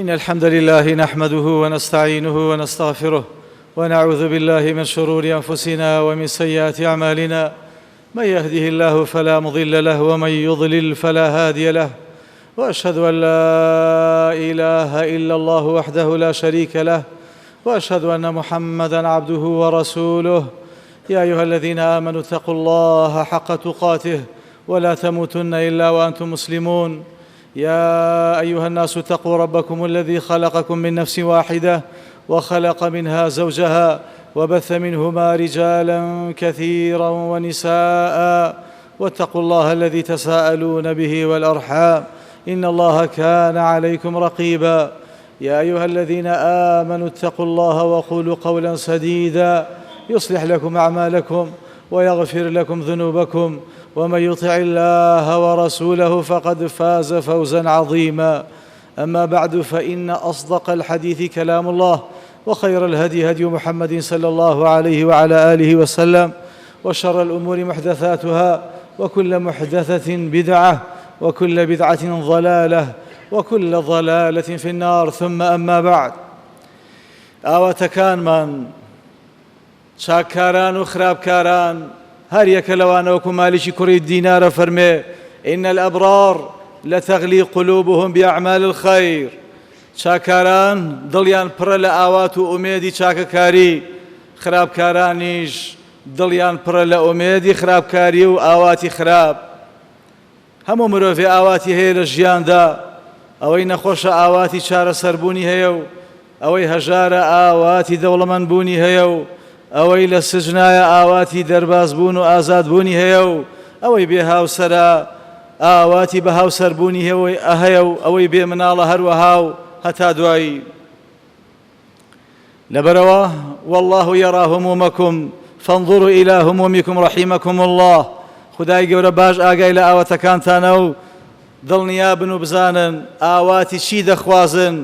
إن الحمد لله نحمده ونستعينه ونستغفره ونعوذ بالله من شرور أنفسنا ومن سيئات أعمالنا. من يهده الله فلا مضل له ومن يضلل فلا هادي له، وأشهد أن لا إله إلا الله وحده لا شريك له، وأشهد أن محمدًا عبده ورسوله. يا أيها الذين آمنوا اتقوا الله حق تقاته ولا تموتن إلا وأنتم مسلمون. يا أيها الناس اتقوا ربكم الذي خلقكم من نفس واحدة وخلق منها زوجها وبث منهما رجالا كثيرا ونساء، واتقوا الله الذي تساءلون به والأرحام إن الله كان عليكم رقيبا. يا أيها الذين آمنوا اتقوا الله وقولوا قولا سديدا يصلح لكم أعمالكم ويغفر لكم ذنوبكم، ومن يطع الله ورسوله فقد فاز فوزا عظيما. أما بعد، فإن أصدق الحديث كلام الله، وخير الهدي هدي محمد صلى الله عليه وعلى آله وسلم، وشر الأمور محدثاتها، وكل محدثة بدعة، وكل بدعة ضلالة، وكل ضلالة في النار. ثم أما بعد، ئاواتەکانمان چاککاران و خراپکاران هەر یەکە لەوانەوەکو مالیکی کوڕی دینارە فەرمێ: إن الأبرار لتغلي قلوبهم بأعمال الخير. چاکاران دڵیان پڕە لە ئاوات و ئومێدی چاکەکاری، خراپکارانیش دڵیان پڕە لە ئومێدی خراپکاری و ئاواتی خراپ. هەموو مرۆڤێ ئاواتی هەیە لە ژیاندا، ئەوەی نەخۆشە ئاواتی چارەسەربوونی هەیە و ئەوەی هەژارە ئاواتی دەوڵەمەندبوونی هەیە و ئەوەی لە سجنایە ئاواتی دەربازبوون و ئازادبوونی هەیە و ئەوەی بێ هاوسەرە ئاواتی بە هاوسەربوونی هەیە و ئەوەی بێ مناڵە هەروەها و هەتا دوایی. لەبەرەوە والله يرى همومكم فانظروا إلى همومكم رحمكم الله. خدای گەورە باش ئاگای لە ئاواتەکانتانە و دڵنیابن و بزانن ئاواتی چی دەخوازن.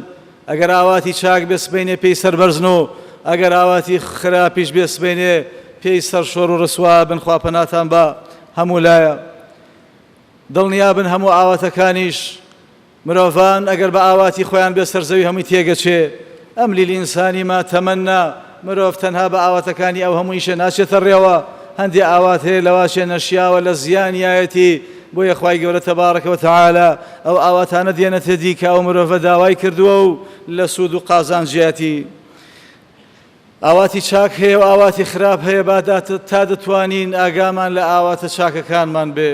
ئەگەر ئاواتی چاک بێسبێنێ پێی سەربەرزن و ئەگەر ئاواتی خراپیش بێسبێنێ پێی سەرشۆڕ و ڕسوا بن. خوا پەناتان بە هەموو لایە. دڵنیابن هەموو ئاواتەکانیش مرۆڤان ئەگەر بە ئاواتی خۆیان بێ سەرزەوی هەمووی تێگەچێ. ئەم للئینسانی ما تەمەنا. مرۆڤ تەنها بە ئاواتەکانی ئەو هەموویشە ناچێتە ڕێوە. هەندێ ئاوات هەیە لەواشێ نەشیاوە لە زیانیایەتی، بۆیە خوای گەورە تەبارەکە وتەعالە ئەو ئاواتانە دێنەتە دی کە ئەو مرۆڤە داوای کردووە و لە سوود و قازانجیاتی. ئاواتی چاک هەیە و ئاواتی خراپ هەیە، تا دەتوانین ئاگامان لە ئاواتە چاکەکانمان بێ.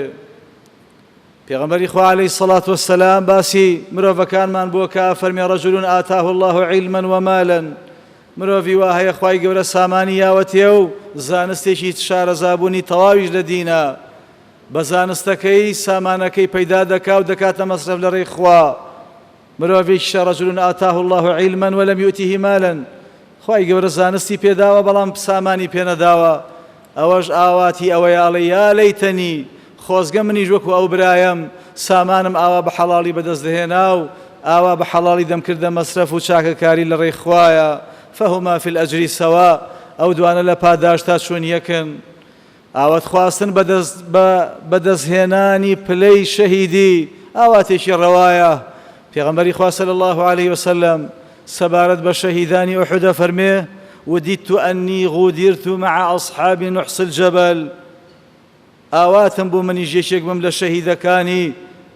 پێغەمبەری خوا عەلەیهی سەڵات وەسەلام باسی مرۆڤەکانمان بووە کە فەرمێ: رەجولٌ ئاتاه الله علما ومالا. مرۆڤی وا هەیە خوای گەورە سامانی یاوەتێ و زانستێکی شارەزابوونی تەواویش لە دینە. بە زانستەکەی سامانەکەی پەیدا دەکا و دەکاتە مەسرەف لە ڕێی خوا. مرۆڤێکیشە رەجولٌ ئاتاه الله علما ولم يؤته مالا. خوای گەورە زانستی پێداوە بەڵام سامانی پێنەداوە. ئەوەش ئاواتی ئەوەیاڵێ: یا لەیتەنی، خۆزگە منیش وەکو ئەو برایەم سامانم ئاوا بە حەڵاڵی بەدەست دەهێنا و ئاوا بە حەڵاڵی دەمکردە مەسرەف و چاکەکاری لە ڕێی خوایە. فهما في الأجر سواء. ئەو دوانە لە پاداشتا چۆن یەکن. ئاوات خواستن بەدەستهێنانی پلەی شەهیدی ئاواتێکی ڕەوایە. پێغەمبەری خوا صلی الله عليه وسلم سەبارەت بە شەهیدانی ئوحودە فەرمێ: وددت أني غودرت مع أصحاب نحس الجبل. ئاواتم بوو منیش یەکێک بم لە شەهیدەکانی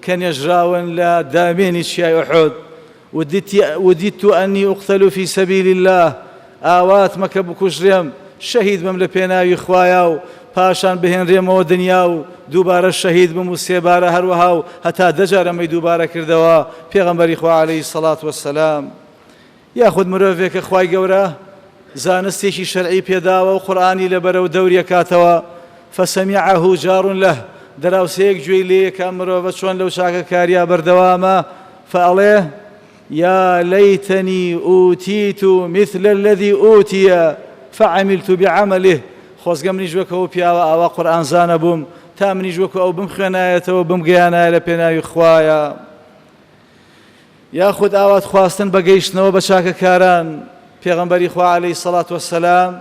کە نێژراون لە دامێنی چیای ئوحود. وددت أني أقتل في سبيل الله. ئاواتمە کە بکوژرێم شەهید بم لە پێناوی خوایە و پاشان بهێنرێمەوە دنیا و دووبارە شەهید بم و سێبارە هەروەها و هەتا دەجارەمەی دووبارە کردەوە. پێغەمبەری خوا عەلەیهی سەڵات وەسەلام. یاخود مرۆڤێکە خوای گەورە زانستێکی شەرعی پێداوە و قورئانی لەبەرەو دەوریە کاتەوە، فەسەمیعەهو جار له. دراوسەیەک گوێی لێ کە مرۆڤە چۆن لەو چاکەکاریە بەردەوامە، فەئەڵێ: يا ليتني أوتيت مثل الذي أوتي فعملت بعمله. خۆزگە منیش وەکەوە پیاوە ئاوا قورئان زانە بووم تا منیش وەکو ئەو بمخوێنایەتەوە بمگەیانایە لە پێناوی خوایە. یاخود ئاوات خواستن بەگەیشتنەوە بە چاکەکاران. پێغەمبەری خوا عەلەیهی سەڵات وەسەلام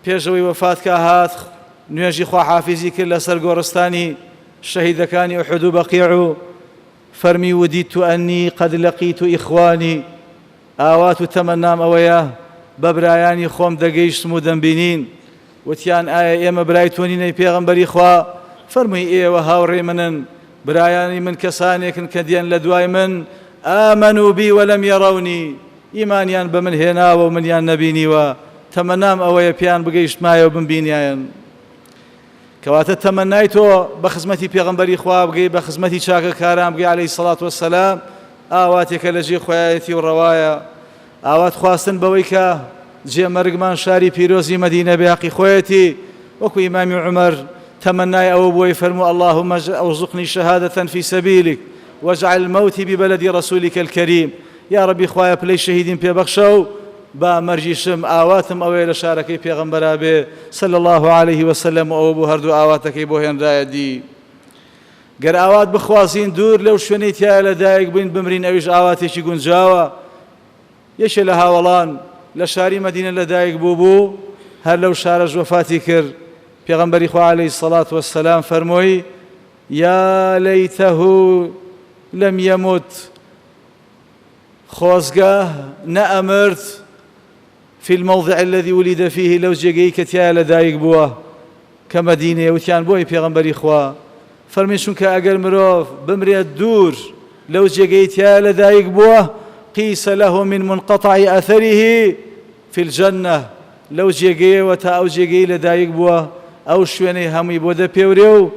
پێشەوەی وەفاتکە هات نوێژی خواحافیزی کرد لەسەر گۆڕستانی شەهیدەکانی ئوحود و بەقیع و فەرمی ودیت ئەنی قەد لەقیت ئیخوانی ئاوات و تەمەنام ئەوەیە بە برایانی خۆم دەگەیشتم و دەمبینین وتیان ئایا ئێمە برای تۆ نینەی پێغەمبەری خوا فەرمووی ئێوە هاوڕێی منن برایانی من کەسانێکن کە دێن لە دوای من ئامەنوا بی وەلەم یەڕەونی ئیمانیان بە من هێناوە و منیان نەبینیوە تەمەنام ئەوەیە پێیان بگەیشتمایە و بمبینیایەن کەواتە تەمەنای تۆ بە خزمەتی پێغەمبەری خوا بگەی بە خزمەتی چاکەکاران بگەی عەلەیهی سەڵات وەسەلام ئاواتێکە لە ژێر خۆیەتی و ڕەوایە ئاوات خواستن بەوەی کە جێمەرگمان شاری پیرۆزی مەدینە بێ حەقی خۆیەتی وەکو ئیمامی عومەر تەمەنای ئەوە بۆی فەرموو اللهم ارزقني شهادة في سبيلك واجعل موتي ببلد رسولك الكريم يا ربي خوايا پلەی شەهیدیم پێبەخشە با مەرجیشم ئاواتم ئەوەیە لە شارەکەی پێغەمبەرا بێ صلی الله عليه وسلم ئەوە بوو هەردوو ئاواتەکەی بۆ هێنرایە دی گەر ئاوات بخوازین دوور لەو شوێنەی تایە لەدایک بووین بمرین ئەویش ئاواتێکی گونجاوە یەکێ لە هاوڵان لە شاری مەدینە لەدایک بوو هەر لەو شارەش وەفاتی کرد پێغەمبەری خوا عەلەیهی سەڵات وەسەلام فەرمووی یا لەیتەه لەم یەموت خۆزگە نەئەمرد في الموضع الذي ولد فيه لو جێگەی کە تایە لەدایک بووە کە مەدینەیە وتیان بۆی پێغەمبەری خوا فەرمی چونکە ئەگەر مرۆڤ بمرێت دوور لەو جێگەی تایە لەدایک بووە قیس له من منقطع أثره في الجنة لەو جێگەیەوە تا ئەو جێگەی لەدایک بووە ئەو شوێنەی هەمووی بۆ دەپێورێ و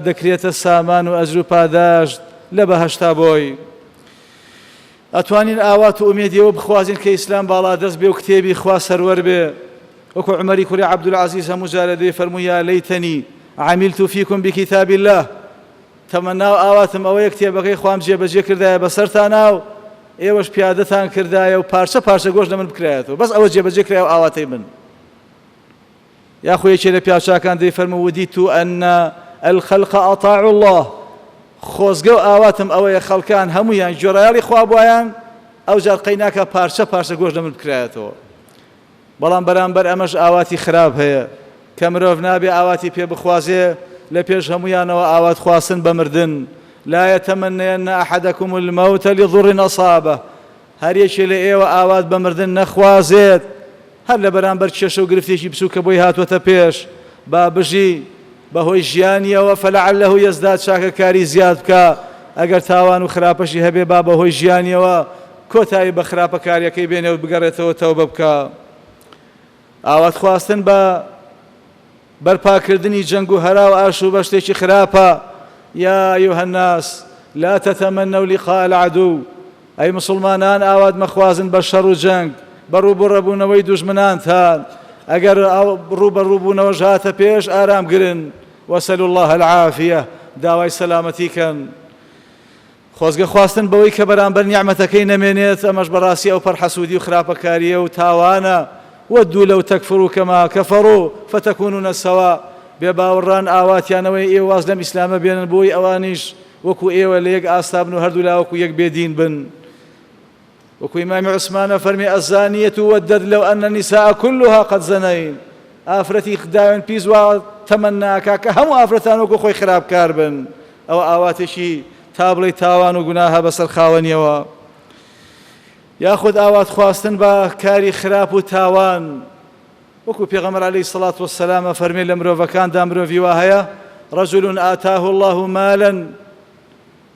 دەکرێتە سامان و ئەجر و پاداشت لە بەهەشتا بۆی ئەتوانین ئاوات و ئومێدیەوە بخوازین کە ئیسلام باڵادەست بێ و کتێبی خوا سەروەر بێ وەکو عومەری کوڕی عەبدولعەزیز هەموو جارە دەی فەرمووی یا لەیتەنی عەمیلت فیکم بکتاب الله تەمەنا و ئاواتم ئەوەیە کتێبەکەی خوام جێبەجێ کردایە بەسەرتانە و ئێوەش پیادەتان کردایە و پارچە پارچە گۆشت لە من بکرایەتەوە بەس ئەوە جێبەجێ کرایە و ئاواتەی من یاخۆ یەکێ لە پیاوچاکان دەی فەرموو ودیت ئەن الخەلق ئەطاعوا الله خۆزگە و ئاواتم ئەوەیە خەڵکان هەموویان گوێڕایاڵی خوا بووایان ئەو جار قەی ناکە پارچە پارچە گۆشت لە من بکرایەتەوە بەڵام بەرامبەر ئەمەش ئاواتی خراپ هەیە کە مرۆڤ نابێ ئاواتی پێ بخوازێ لە پێش هەمویانەوە ئاوات خواستن بە مردن لا يتمنين أحدكم الموت لضر أصابه هەر یەکێ لە ئێوە ئاوات بە مردن نەخوازێت هەر لە بەرامبەر کێشە و گرفتێکی بچوو کە بۆی هاتووەتە پێش با بژی بەهۆی ژیانیەوە فەلەعەلەه یەزداد چاکەکاری زیاد بکە ئەگەر تاوان و خراپەشی هەبێ با بەهۆی ژیانیەوە کۆتایی بە خراپەکاریەکەی بێنێ و بگەڕێتەوە تەوبە بکە ئاوات خواستن بە بەرپاکردنی جەنگ و هەرا و ئاشوبە شتێکی خراپە يا أيها الناس لا تتمنوا لقاء العدو أي مسلمانان ئاوات مەخوازن بە شەڕ و جەنگ بە ڕووبەڕەبوونەوەی دوژمنانتان ئەگەر ڕووبەڕووبوونەوەش هاتە پێش ئارام گرن وەسەلوا الله العافیە داوای سەلامەتیکەن خۆزگە خواستن بەوەی کە بەرامبەر نیعمەتەکەی نەمێنێت ئەمەش بەڕاستی ئەو پەرحەسوودی و خراپەکاریە و تاوانە وەدوو لەو تەکفروا کەما کەفەڕوا فتەکونونە سەوا بێ باوەڕان ئاواتیانەوەی ئێوە واز لەم ئیسلامە بێنن بۆی ئەوانیش وەکو ئێوە لە یەک ئاستابن و هەردوو لا وەکو یەک بێدین بن وەکو ئیمامی عوسمانە فەرمی ئەزانیەت وەدەد لەو ئەنە النساء كلها قد زەنەین ئافرەتی خداوێن پیس وا تەمەناکە کە هەموو ئافرەتان وەکو خۆی خراپکار بن ئەوە ئاواتێکی تا بڵێ تاوان و گوناهە بەسەر خاوەنیەوە یاخود ئاوات خواستن بە کاری خراپ و تاوان وەکو پێغەمبەر عەلەیهی سەڵات وەسەلام فەرمێ لە مرۆڤەکاندا مرۆڤی وا هەیە رەجل ئاتاه الله مالا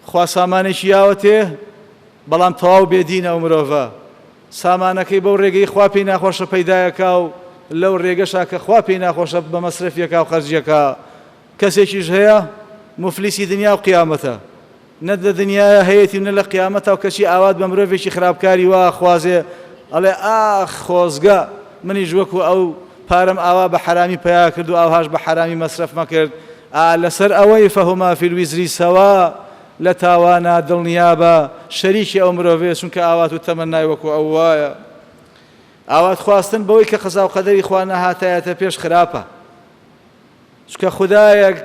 خوا سامانێکی یاوەتێ بەڵام تەواو بێدینە ئەو مرۆڤە سامانەکەی بەو ڕێگەی خوا پێی ناخۆشە پەیدایەکا و لەو ڕێگەشا کە خوا پێی ناخۆشە بە مەسرەفیەکا و خەرجیەکە کەسێکیش هەیە مفلیسی دنیا و قیامەتە نە لە دنیایە هەیەتی و نە لە قیامەتە و کەچی ئاوات بە مرۆڤێکی خراپکاری وا خوازێ ئەڵێ ئاخ خۆزگە منیش وەکو ئەو پارەم ئاوا بە حرامی پیا کرد و ئاوهاش بە حرامی مەسرەف مەکرد لەسەر ئەوەی فەهما فی الویزری سەوا لە تاوانە دڵنیابە شەریکی ئەو مرۆڤێ چونکە ئاوات و تەمەنای وەکو ئەو وایە ئاوات خواستن بەوەی کە قەزا و قەدەری خوا نەهاتایەتە پێش خراپە چونکە خودایەک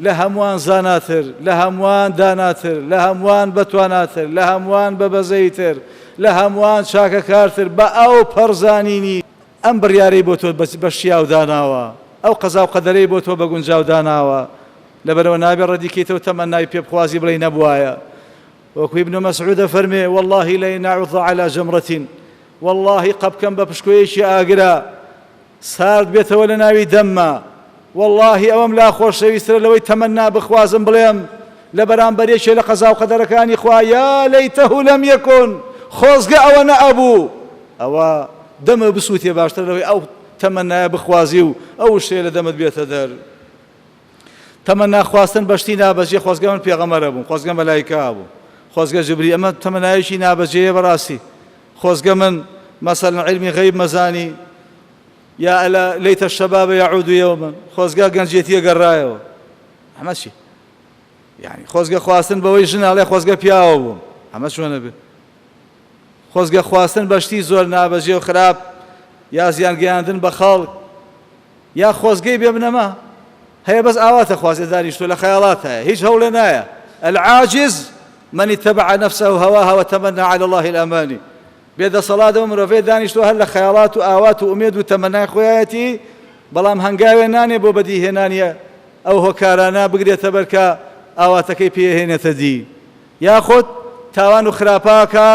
لە هەمووان زاناتر لە هەمووان داناتر لە هەمووان بەتواناتر لە هەمووان بەبەزەیتر لە هەمووان چاکەکارتر بە ئەو پەڕزانینی ئەم بڕیارەی بۆ تۆ بە شیاو داناوە ئەو قەزا و قەدەرەی بۆ تۆ بە گونجاو داناوە لەبەرەوە نابێ ڕەدیکەیتەوە تەمەنای پێ بخوازی بڵێ نەبوایە وەکو ابن مسعود فەرمێ والله لئن عُض على جمرة والله قەبکەم بە پشکۆیەکی ئاگرا سارد بێتەوە لە ناوی دەممە والله ئەوەم لا خۆشەویسترە لەوەی تەمەنا بخوازم بڵێم لە بەرامبەرێکێ لە قەزا و قەدەرەکانی خوا یا لەیتەه لەم یەکن خۆزگە ئەوە نەئەبوو ئەوە دەمە بسووتێ باشتر لەوەی ئەو تەمەنایە بخوازی و ئەو شتێ لە دەمت بێتە دەر تەمەنا خواستن بەشتی نابەجێ خۆزگە من پێغەمبەرە بووم خۆزگە مەلایکە بوو خۆزگە جبری ئەمە تەمەنایەکی نابەجێیە بەڕاستی خۆزگە من مەسەڵەن علمی غەیب مەزانی یا لەیتە الشەباب یعود یەومەن خۆزگە گەنجێتیە گەڕایەوە ئەمە چی یعنی خۆزگە خواستن بەوەی ژناڵێ خۆزگە پیاوە بووم ئەمە چۆنە بێ خۆزگە خواستن بەشتی زۆر نابەجێ و خراپ یا زیان گەیاندن بە خەڵک یا خۆزگەی بێ بنەما هەیە بەس ئاواتە خوازێ دانیشتۆ لە خەیاڵات هەیە هیچ هەوڵێ نایە العاجز من اتبع نفسه هواها وتمنى على الله الأماني بێدەسەڵاتەوە مرۆڤێ دانیشتۆ هەر لە خەیاڵات و ئاوات و ئومێد و تەمەنای خۆیەتی بەڵام هەنگاوێ نانێ بۆ بەدیهێنانیە ئەو هۆکارانە بگرێتە بەر کە ئاواتەکەی پێهێنێتە دی یاخود تاوان و خراپاکە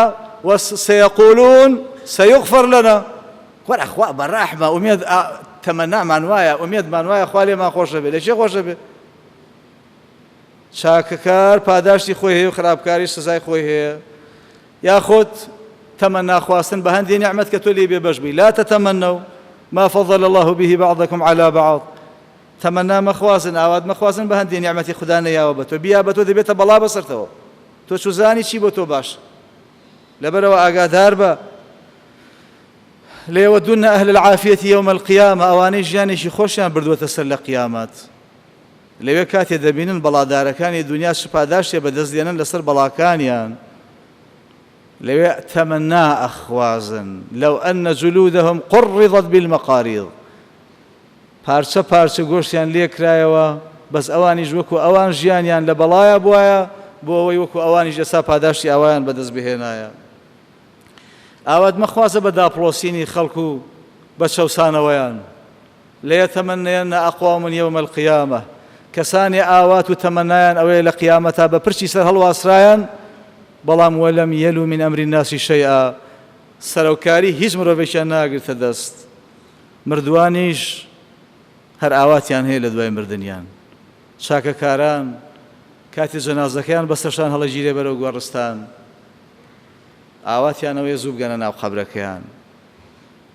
وسيقولون سيغفر لنا وەرە خوا بەڕەحمە ئومێد تەمەنامان وایە ئومێدمان وایە خوا لێمان خۆشە بێ لە چێ خۆشە بێ چاکەکار پاداشتی خۆی هەیە و خراپکاری سزای خۆی هەیە یاخود تەمەنا خواستن بە هەندێک نیعمەت کە تۆ لێ بێ بەش بی لا تتمنوا ما فضل الله به بعضكم على بعض تەمەنا مەخوازن ئاوات مەخوازن بە هەندێک نیعمەتی خوددا نەیاوە بە تۆ بیا بە تۆ دەبێتە بەڵا بەسەرتەوە تۆ چوزانی چی بۆ تۆ باش لەبەرەوە ئاگادار بە ليودن أهل العافية يوم القيامة أواني ژیانێکی خۆشیان بردووەتە سەر لە قیامەت لەوێ کاتێ دەبینن بەڵادارەکانی دنیا سوپاداشتێ بەدەستدێنن لەسەر بەڵاکانیان لەوێ تەمەنا ئەخوازن لەو ئەنە جلودەهم قڕضت بالمەقاریض پارچە پارچە گۆشتیان لێ کرایەوە بەس ئەوانیش وەکو ئەوان ژیانیان لە بەڵایە بووایە بۆ ئەوەی وەکو ئەوانیش ئێستا پاداشتی ئەویان بەدەست بهێنایە ئاوات مەخوازە بە داپڵۆسینی خەڵکو و بە چەوسانەوەیان لەیەتەمەنەیەنە ئەقوام یەومە القیامە کەسانی ئاوات و تەمەنایان ئەوەیە لە قیامەتا بە پرچی سەر هەڵواسرایان بەڵام وەلەم یەلو من ئەمری الناسی شەیئا سەرۆکاری هیچ مرۆڤێکیان ناگرتە دەست مردوانیش هەر ئاواتیان هەیە لە دوای مردنیان چاکەکاران کاتی جەنازەکەیان بەسەرشان هەڵەگیرێ بەرەو گۆڕستان ئاواتیانەوەی زوو بگەنە ناو قەبرەکەیان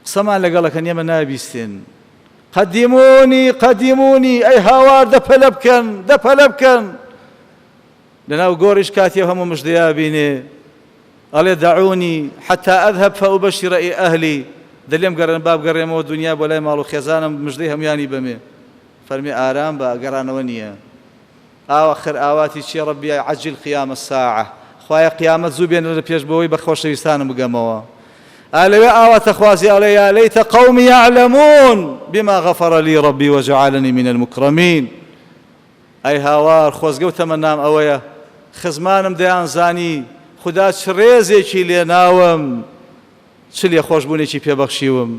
قسەمان لەگەڵەکە نیەمە نابیستین قدموني قدموني أي هاوار دەپەلە بکەن دەپەلە بکەن لەناو گۆڕیش کاتی هەموو مژدەیا بینێ ئەڵێ دەعونی حتى أذهب فأبشر أهلي دەلێم گەڕێن با بگەڕێمەوە دنیا بۆ لای ماڵ و خێزانم مژدەی هەمویانی بەمێ فەرمی ئارام بە گەڕانەوە نییە ئاوەخر ئاواتی چیە ڕەبی عەجل قیام الساعة خوایە قیامەت زوو بێنە لە پێش بەوەی بە خۆشەویستانم بگەمەوە ئالەوێ ئاواتە خوازی ئەڵێ یا لەیتە قەومی یعلەمون بما غەفەرە لی ڕەبی وەجەعەلەنی من المکرەمین ئەی هاوار خۆزگە و تەمەنام ئەوەیە خزمانم دەیانزانی خوددا چ ڕێزێکی لێناوم چ لێ خۆشبوونێکی پێبەخشیوم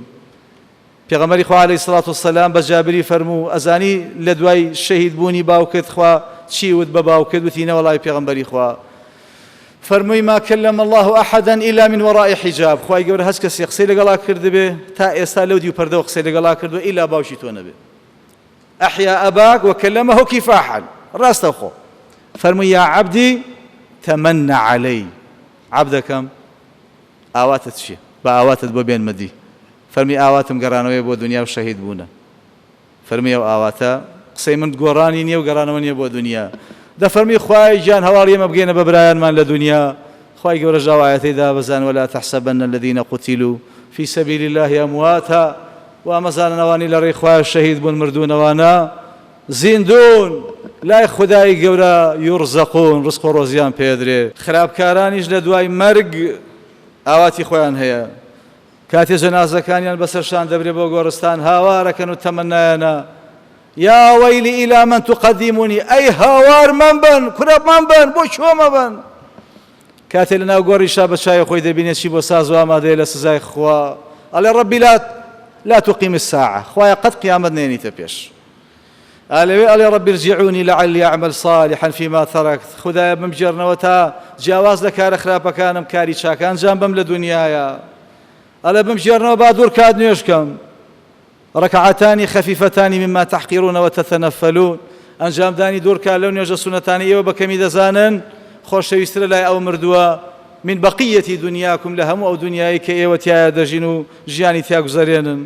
پێغەمبەری خوا عەلەیهی سەڵات وسەلام بە جابری فەرموو ئەزانی لە دوای شەهید بوونی باوکت خوا چی وت بە باوکت وتینە وەڵای پێغەمبەری خوا فەرمووی ما كلم الله أحدا إلا من وراء حجاب خوای گەورە هەست کەسێ قسەی لەگەڵا کردبێ تا ئێستا لەو دیو پەردەوە قسەی لەگەڵا کردووە ئیلا باوشی تۆ نەبێ أحيا أباك وكلمه كفاحا ڕاستە خۆ فەرمووی یا عەبدی تەمەنە عەلەی عەبدەکەم ئاواتت چییە بە ئاواتت بۆ بێنمە دی فەرمی ئاواتم گەڕانەوەی بۆ دنیا و شەهید بوونە فەرمی ئەو ئاواتە قسەی من گۆڕانی نییە و گەڕانەوە نییە بۆ دنیا دەفەرمی خوای گیان هەواڵ ئێمە بگەینە بە برایانمان لە دنیا خوای گەورە ژاوایەتەیدا بەزان ولا تحسبن الذين قتلوا في سبيل الله أمواتا وامەزانەوانی لە ڕێی خوای شەهید بوون مردوونەوانە زیندون لای خودای گەورە یورزەقون ڕزق و ڕۆزیان پێدرێ خراپکارانیش لە دوای مەرگ ئاواتی خۆیان هەیە کاتێ جەنازەکانیان بەسەرشان دەبرێ بۆ گۆڕستان هاوارەکەن و تەمەنایانە يا ويلي إلى من تقدمني أي هاوار من بن كرب من بن بو شو ما بن كاتي لنا وقوري شاب الشاي خوي دبيني شي بو سازوا ما دي لسزاي خوا قال ربي لا تقيم الساعة خوايا قد قيامت نيني تبيش ئالێ رب ارجعوني لعلي أعمل صالحا فيما تركت خدایە بمجێڕنەوە تا جیاواز لە کارە خراپەکانم کاری چاکان جام بم لە دنیاە ئەلە بمجێڕنەوە با دوور کات نوێشکەم ركعتان خفيفتان مما تحقرون وتتنفلون ئەنجامدانی دوورکە لەو نوێژە سونەتانی ئێوە بەکەمی دەزانن خۆشەویسترە لای ئەو مردووە من بقية دنياكم لە هەموو ئەو دنیای کە ئێوە تایە دەژین و ژیانی تیا گوزەرێنن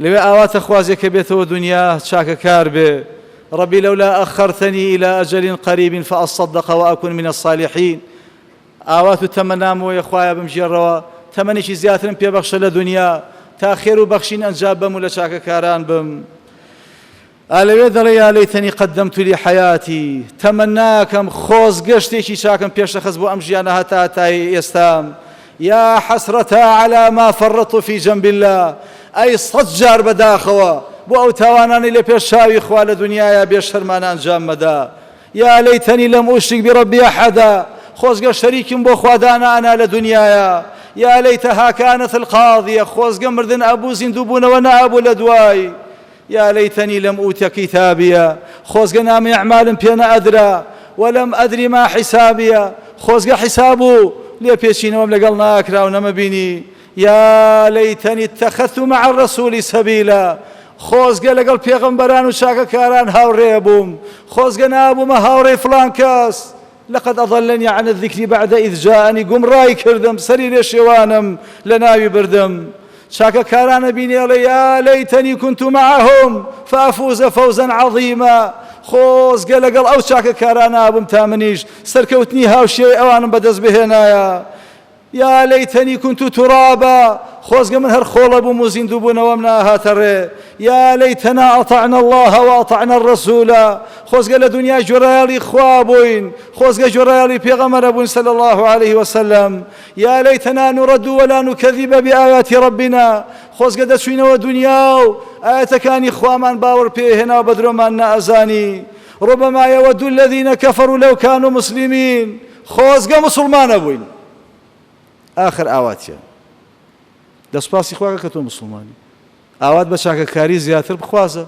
لەوێ ئاواتە خوازێک کە بێتەوە دنیا چاکەکار بێ ربي لولا أخرتني إلى أجل قريب فأصدق وأكون من الصالحين ئاوات و تەمەنام وە خوایە بمژێڕەوە تەمەنێکی زیاترم پێبەخشە لە دنیا تا خێر و بەخشین ئەنجام بم و لە چاکەکاران بم ئالەوێ دەڵێ یا لەیتەنی قەدەمت لحەیاتی تەمەناکەم خۆزگە شتێکی چاکەم پێشەخەست بۆ ئەم ژیانە هەتا تای ئێستام یا حەسرەتە عەلا ما فەڕەت فی جەنب الله ئەی سەد جار بەداخەوە بۆ ئەو تاوانانی لە پێش چاوی خوا لە دنیاە بێشەرمان ئەنجام مەدا یا لەیتەنی لەم ئوشریک برەبی ئەحەدا خۆزگە شەریکم بۆ خوادانانە لە دنیاە یا لەیتەها کانت القاضیە خۆزگە مردن ئەبوو زیندوو بوونەوە نەئەبوو لە دوای يا ليتني لم أوت كتابيا خوزق نامي أعمال بينا أدرى ولم أدري ما حسابيا خوزق حسابه لي بيشين وملقلنا أكرا ونما بيني يا ليتني اتخذت مع الرسول سبيلا خوزق لقل بيغمبران وشاكا كاران هاوري بوم خوزق نابو ما هاوري فلان كاس لقد أضلني عن الذكر بعد إذ جاءني قم راي كردم سرير شوانم لناوي بردم شاكا كاران بيني يا ليتني كنت معهم فأفوز فوزا عظيما خوز قال أو شاكا كاران أبو متامنيش سركوتني هاوشي أوانا بدز بهنايا يا ليتني كنت ترابا خوز من هر خول أبو مزين دبونا ومنا هاتري يا ليتنا أطعنا الله وأطعنا الرسول خوز قال دنيا جرالي خوابوين خوز قال جرالي بيغمر أبو صلى الله عليه وسلم يا ليتنا نرد ولا نكذب بآيات ربنا خوز قال دسوين ودنيا آيات كان إخوامان باور بيهنا وبدرمان نأزاني ربما يود الذين كفروا لو كانوا مسلمين خوز قال مسلمان أبوين آخر آواتيا دەسپاسی خواکە کە تۆ مسلمانی ئاوات بە چاکەکاری زیاتر بخوازە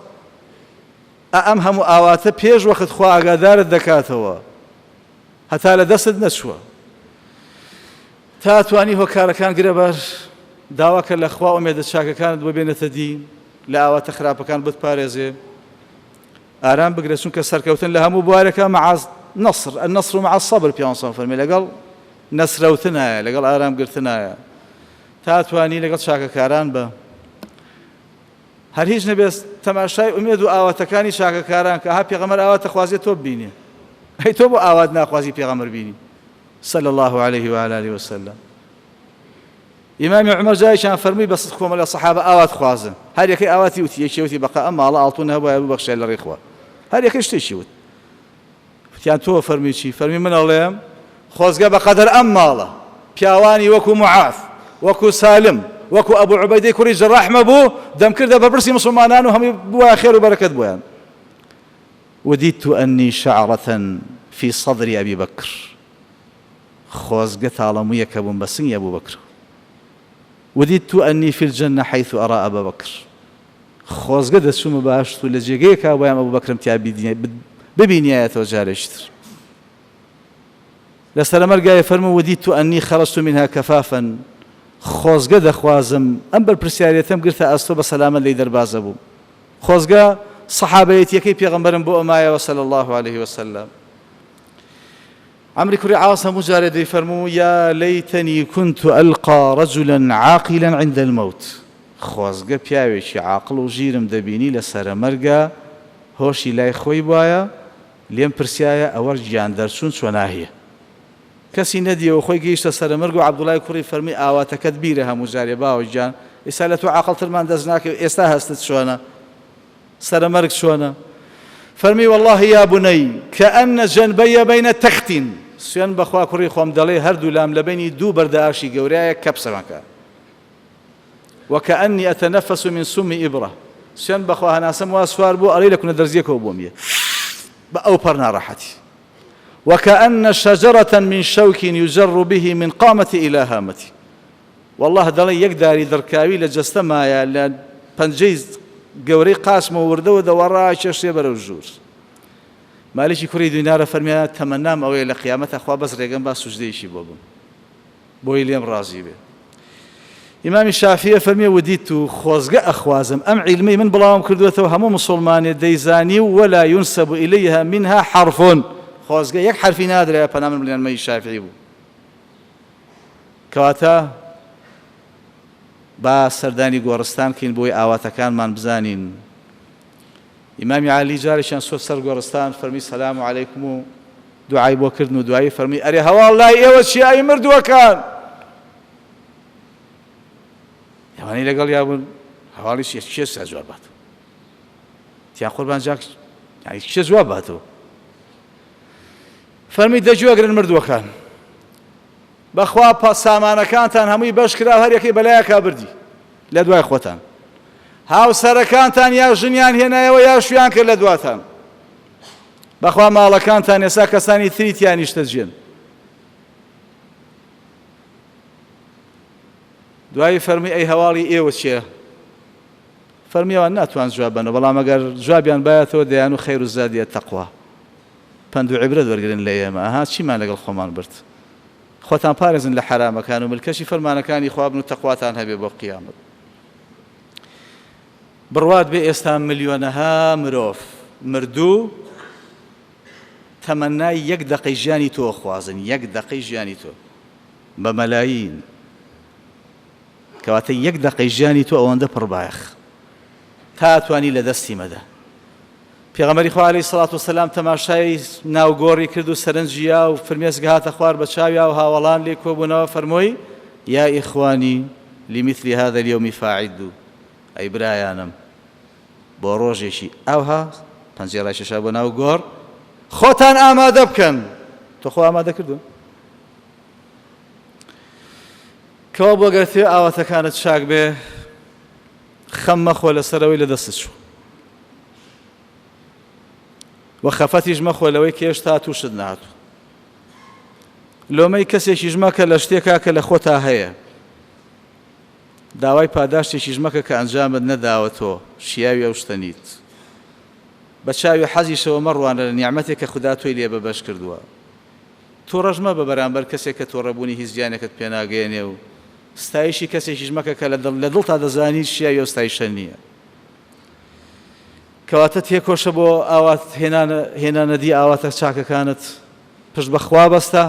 ئەم هەموو ئاواتە پێش وەخت خوا ئاگادارت دەکاتەوە هەتا لە دەستت نەچووە تا توانی هۆکارەکان گرەبەر داواکە لە خوا ئومێدە چاکەکانت ببێنێتە دی لە ئاواتە خراپەکان بتپارێزێ ئارام بگرە چونکە سەرکەوتن لە هەموو بوارێکە مع نەسر النەسر مع الصبر پیانسان فەرمێ لەگەڵ نەسرەوتنایە لەگەڵ ئارامگرتنایە تا توانی لەگەڵ چاکەکاران بە هەر هیچ نەبێت تەماشای ئومێد و ئاواتەکانی چاکەکاران کە ها پێغەمبەر ئاواتە خوازێت تۆ ببینێ ئەی تۆ بۆ ئاوات ناخوازی پێغەمبەر بینی صلى الله عليه وعلى آله وسلم ئیمامی عومەر جایشان فەرمووی بە سەد کۆمەڵە سەحابە ئاوات خوازن هەر یەکەی ئاواتی وتی یەکێوتی بەقا ئەم ماڵە ئاڵتوون هەبووە ببەخشێ لە ڕێی خوا هەر یەکەی شتێکی وت وتیان تۆ فەرمی چی فەرمی من ئەڵێم خۆزگە بەقەدەر ئەم ماڵە پیاوانی وەکو معاذ وەکو سالم وەکو ئەبوو عوبەیدەی کوڕی جەڕاح مەبوو دەمکردە بەبرسی مسلمانان و هەمووی بووە خێر و بەرەکەت بۆیان وددت أني شعرة في صدر أبي بكر خۆزگە تاڵەموویەکە بووم بە سنگی ئەبوو بەکر وددت أني في الجنة حيث أرى أبا بكر خۆزگە دەچوومە باشت و لە جێگەیەکا بۆیان ئەبوو بەکرم تیا ببینایەتەوە جارێکتر لەسەر مەرگایە فەرموو وددت أني خرجت منها كفافا خۆزگە دەخوازم ئەم بەرپرسیارەتەم گرتە ئەستۆ بە سەلامەت لێی دەربازە بوو خۆزگە سەحابەیەتیەکەی پێغەمبەرم بۆ ئەمایەوە صلى الله عليه وسلم عمرو کوڕی عاص هەموو جارێ دەیفەرموو یا لەیتەنی كنت ألقى رجلا عاقلا عند الموت خۆزگە پیاوێکی عاقڵ و ژیرم دەبینی لە سەرە مەرگە هۆشی لای خۆی بوایە لێم پرسیایە ئەوە گیان دەرچوون چۆناهەیە کەسی نەدیەوە خۆی گەیشتە سەرە مەرگ و عەبدوڵای کوڕی فەرمی ئاواتەکەت بیرە هەموو جارێ باوەجیان ئێستا لە تۆ عاقڵترمان دەست ناکەوێت ئێستا هەستت چۆنە سەرە مەرگ چۆنە فەرمی والله یا بنەی كأن جنبي بين تخت سوێن بەخوا کوڕی خۆم دەڵێ هەردوو لام لە بینی دوو بەردە ئاشی گەورەیە کەپسەمەکە وكأني أتنفس من سم إبرة سوێن بەخوا هەناسەم وا سوار بوو ئەڵێ لە کونە دەرزیەکەوە بۆم یە بە ئەو پەڕ ناڕەحەتی وكأن شجرة من شوك يجر به من قامة إلى هامتي والله دڵێ یەک داری دڕکاوی لە جەستەمایە لە پەنجەی گەورەی قاسمە وردەوە دەوەڕا چێشتێ بەرەو ژوور مالیکی کوڕی دوینارە فەرمیایە تەمەنام ئەوەیە لە قیامەتە خوا بەس ڕێگەم با سوژدەیشی بۆ بم بۆی لێم ڕازی بێ ئیمامی شافیە فەرمیێ ودیت و خۆزگە ئەخوازم ئەم عیلمەی من بڵاوم کردوێتەوە هەموو مسڵمانێ دەیزانی و وەلا یونسەب ئیلەیها منها حرفون خۆزگە یەک حرفی نادرێ پەنا من بڵێن مەی شافعی بوو کەواتە با سەردانی گۆڕستان کەین بۆی ئاواتەکانمان بزانین ئیمامی عالی جارێکیان سۆ سەر گۆڕستان فەرمی سەلام عەلەیکم و دوعای بۆ کردن و دوایی فەرمی ئەرێ هەواڵ لای ئێوە چیایی مردووەکان ئەوانەی لەگەڵ یابوون هەواڵیش کێ جواب باتەوە تیان قوربان جاک کێ جواب باتەوە فەرمی دەجوێگرن مردووەکان بەخوا سامانەکانتان هەمووی بەش کرا هەر یەکەی بەلایەکا بردی لە دوای خۆتان هاوسەرەکانتان یا ژنیان هێنایەوە یا شویان کرد لە دواتان بەخوا ماڵەکانتان ئێستا کەسانی تریتیانیش دەجێن دوایی فەرمی ئەی هەواڵی ئێوە چییە فەرمیەوە ناتوان جواب بنەوە بەڵام ئەگەر جوابیان بایەتەوە دەیان و خەیر و زادیە تەقوا پند و عیبرەت وەرگرن لە ئێمە ئەها چیمان لەگەڵ خۆمان برد خۆتان پارێزن لە حرامەکان و ملکەشی فەرمانەکانی خوا بن و تەقواتان هەبێ بۆ قیامەت بڕوات بێ ئێستا ملیۆنەها مرۆڤ مردوو تەمەنای یەک دەقەی ژیانی تۆ خوازن یەک دەقەی ژیانی تۆ بە مەلاین کەواتە یەک دەقەی ژیانی تۆ ئەوەندە پڕبایەخ تا توانی لە دەستی مەدە پێغەمبەری خوا عەلەیهی سەڵات وسەلام تەماشای ناوگۆڕی کرد و سەرنجیا و فرمێسک هاتە خوار بە چاویا و هاوڵان لێ کۆبوونەوە فەرمۆی یا ئیخوانی لمثل هذا اليوم فاعدوا ئەی برایانم بۆ ڕۆژێکی ئەوها پەنجێڕای شەشا بۆ ناو گۆڕ خۆتان ئامادە بکەن تۆ خۆ ئامادە کردووە کەوا بۆ گەرتێ ئاواتەکانت چاک بێ خەم مەخۆ لەسەرەوەی لە دەستت چوو وە خەفەتیش مەخۆ لەوەی کە هێشتا تووشت نهاتوو لۆمەی کەسێکیش مەکە لە شتێکا کە لە خۆتا هەیە داوای پاداشتێکیش مەکە کە ئەنجامت نەداوەتەوە شیاوی ئەو شتە نیت بە چاوی حەزیشەوە مەڕوانە لە نیعمەتێک کە خوددا تۆی لێ بەبەش کردووە تۆ ڕەژمە بە بەرامبەر کەسێک کە تۆڕەبوونی هیچ گیانێکت پێناگەێنێ و ستایشی کەسێکیش مەکە کە لە دڵتا دەزانی شیاوی ئەو ستایشە نییە کەواتە تێکۆشە بۆ ئاوات هێنانەدی ئاواتە چاکەکانت پشت بەخوا بەستە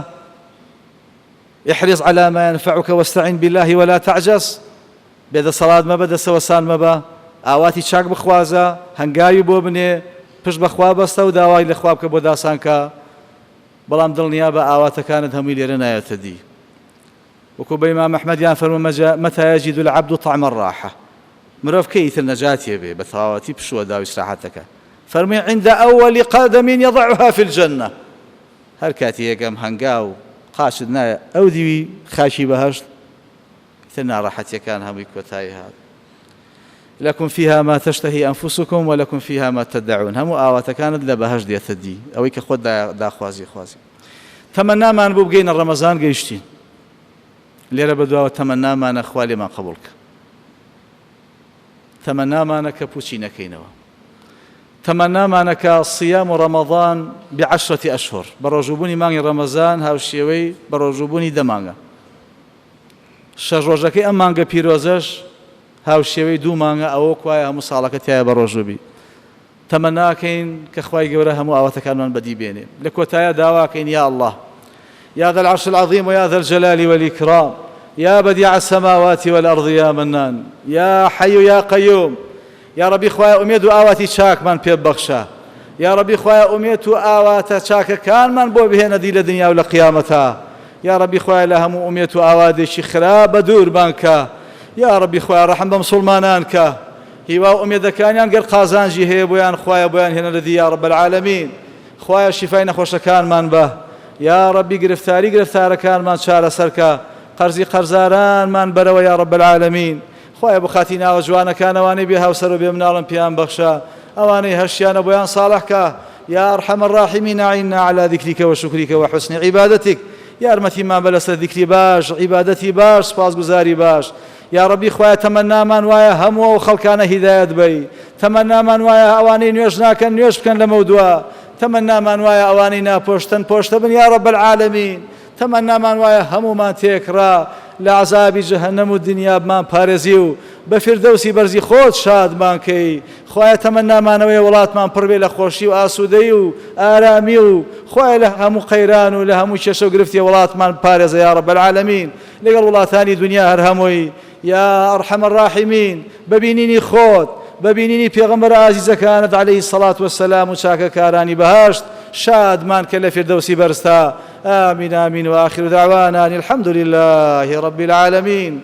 احرص على ما ينفعك واستعن بالله ولا تعجز بێدەسەڵات مەبە دەسەوەسان مەبە ئاواتی چاک بخوازە هەنگاوی بۆ بنێ پشت بەخوا بەستە و داوای لە خوا بکە بۆ داسانکە بەڵام دڵنیا بە ئاواتەکانت هەمووی لێرە نایەتە دی وەکو بە ئیمام ئەحمەدیان فەرمووی مەتى يجد العبد طعم الراحة مرۆڤ کە ئیتر نەجاتیە بێ بە تەواوەتی پشووە داوی ئیستراحەتەکە فەرمووی عند أول قدم يضعها في الجنة هەر کاتی یەکەم هەنگاو قاچت نایە ئەو دیوی خاشی بەهەشت ئیتر ناڕەحەتیەکان هەمووی کۆتایی هات لكم فيها ما تشتهي أنفسكم ولكم فيها ما تدعون هەموو ئاواتەکانت لە بەهەشت دێتە دی ئەوەی کە خۆت داخوازی تەمەنامان بوو بگەینە ڕەمەزان گەیشتین لێرە بەدواوە تەمەنامانە خوا لێمان قبوڵ کە تەمەنامانە کە پوچی نەکەینەوە تەمەنامانە کە صیام و ڕەمەضان بعشرة أشهر بە ڕۆژووبوونی مانگی ڕەمەزان هاوشێوەی بە ڕۆژووبوونی دەمانگە شەش ڕۆژەکەی ئەم مانگە پیرۆزەش هاوشێوەی دوو مانگە ئەوە کوایە هەموو ساڵەکە تایە بە ڕۆژووبی تەمەناکەین کە خوای گەورە هەموو ئاواتەکانمان بەدی بێنێ لە کۆتایە داواکەین یا الله يا ذا العرش العظيم ويا ذا الجلال والإكرام يا بديع السماوات والأرض يا منان يا حي يا قيوم يا ربي خوايا أميد آواتي شاك من بيب بخشا يا ربي خوايا أميد آوات شاك كان من بو بهنا دي لدنيا ولا قيامتها يا ربي خوايا لهم أميد آواتي شخراب دور بانكا يا ربي خوايا رحم بمسلمانانك هوا أميد كان ينقل قازانجي هي بويان خوايا بويان هنا لدي يا رب العالمين خوايا شفاين خوش كان من به يا ربي گرفتار كان من شار سركا قرزي قرزاران من بروا يا رب العالمين خويا بخاتينا وجوانا كان واني بها وسروا بمنالم بيان بخشا اواني هشيان بيان صالحك يا ارحم الراحمين اعنا على ذكرك وشكرك وحسن عبادتك يا رمتي ما بلس ذكري باش عبادتي باش سپاس گزاري باش يا ربي خويا تمنا من وايا هم وخلقانا هداية بي تەمەنامان وایە ئەوانەی نوێژ ناکەن نوێژ بکەن لە مەودووە تەمەنامان وایە ئەوانەی ناپۆشتن پۆشتە بن یا رب العالمین تەمەنامان وایە هەموومان تێکڕا لە عەزابی جەهەنەم و دنیا بمان پارێزی و بە فیردەوسی بەرزی خۆت شادمان کەی خوایە تەمەنامانەوەی وڵاتمان پڕ بێ لە خۆشی و ئاسوودەی و ئارامی و خوایە لە هەموو قەیران و لە هەموو کێشە و گرفتی وڵاتمان پارێزە یا رب العالمین لەگەڵ وڵاتانی دنیا هەر هەمووی یا ئەرحەم الراحیمین ببینینی خۆت ببینینی پێغەمبەر عەزیزەکانت عەلەیهی السەڵات وەسسەلام و چاکەکارانی بەهەشت شادمان کە لە فیردەوسی بەرزتا آمین آمین وآخر دعوانا الحمد لله رب العالمين